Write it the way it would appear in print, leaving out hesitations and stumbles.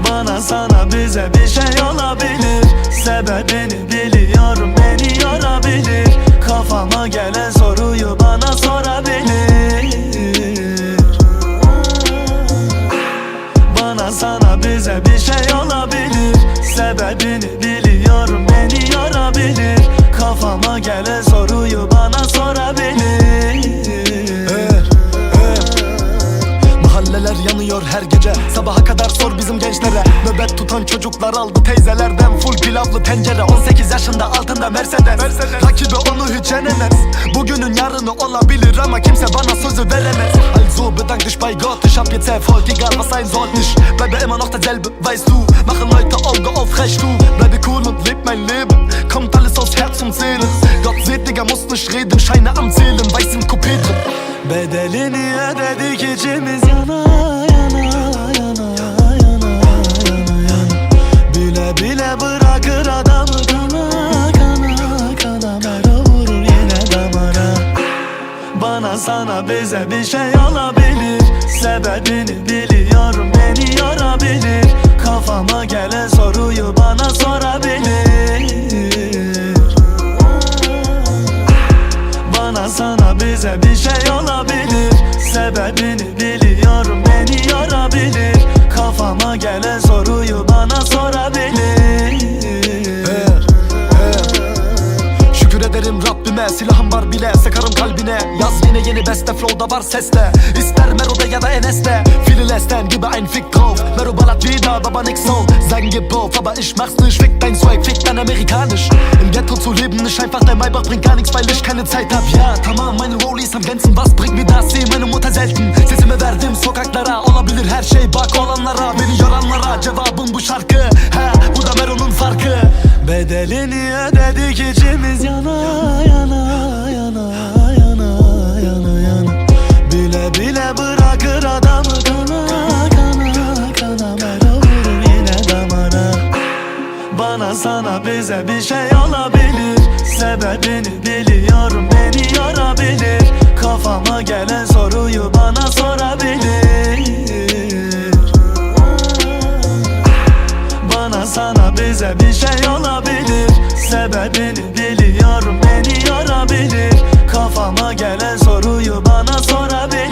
Bana sana bize bir şey olabilir. Sebebini biliyorum, beni yorabilir. Kafama gelen soruyu bana sorabilir. Bana sana bize bir şey olabilir. Sebebini biliyorum, beni yorabilir. Kafama gelen soruyu bana sorabilir. Mahalleler yanıyor her gece, sabaha kadar sor bizim gençlere. Nöbet tutan çocuklar aldı teyzelerden full pilavlı tencere. 18 yaşında altında Mercedes. Rakibi onu hiç yenemez. Bugünün yarını olabilir ama kimse bana sözü veremez. Also bedank dich bei Gott, ich hab jetzt Erfolg, egal was sein soll. Ich bleibe immer noch derselbe, weißt du. Machen Leute Auge auf, recht du. Bleibe cool und leb mein Leben. Kommt alles aus Herz und Seele. Gott seht, Digga, muss nicht reden. Scheine am Zählen, weiß im Coupé drin. Bedelini ödedik, içimiz yana yana yana yana yana yana. Bile bile bırakır adamı kana kana kana. Mero vurur yine damara. Bana sana bize bir şey olabilir. Sebebini biliyorum, beni yorabilir. Kafama gelen soruyu bana sorabilir. Bana sana bize bir şey olabilir. Sebebini biliyorum, beni yorabilir. Kafama gelen soruyu bana sorabilir. Şükür ederim Rabbime, silahım var bile, sıkarım kalbine. Yaz yine yeni beste, flow'da var sesle. İster Mero'da ya da Enes'te. Viele lästern, gebe ein Fick drauf. Mero ballert wieder, Baba nix on. Sagen gib auf, aber ich mach's nicht. Fick dein Swag, fick dein amerikanisch. Im Ghetto zu leben ist einfach, dein Maybach bringt gar nichts, weil ich keine Zeit hab. Ja tamam, meine Rollies am Glänzen, was bringt mir das? Seh meine Mutter selten. Sesimi verdim sokaklara, olabilir her şey bak olanlara. Beni yoranlara cevabım bu şarkı. Ha, bu da Mero'nun farkı. Bedelini ödedik, içimiz yana yana yana yana yana yana. Bile bile bırakır adamı kana kana kana. Mero vurur yine damara. Bana sana bize bir şey olabilir. Sebebini biliyorum, beni yorabilir. Kafama gelen soruyu bana sorabilir. Bana sana bize bir şey olabilir. Sebebini biliyorum, beni yorabilir. Kafama gelen soruyu bana sorabilir.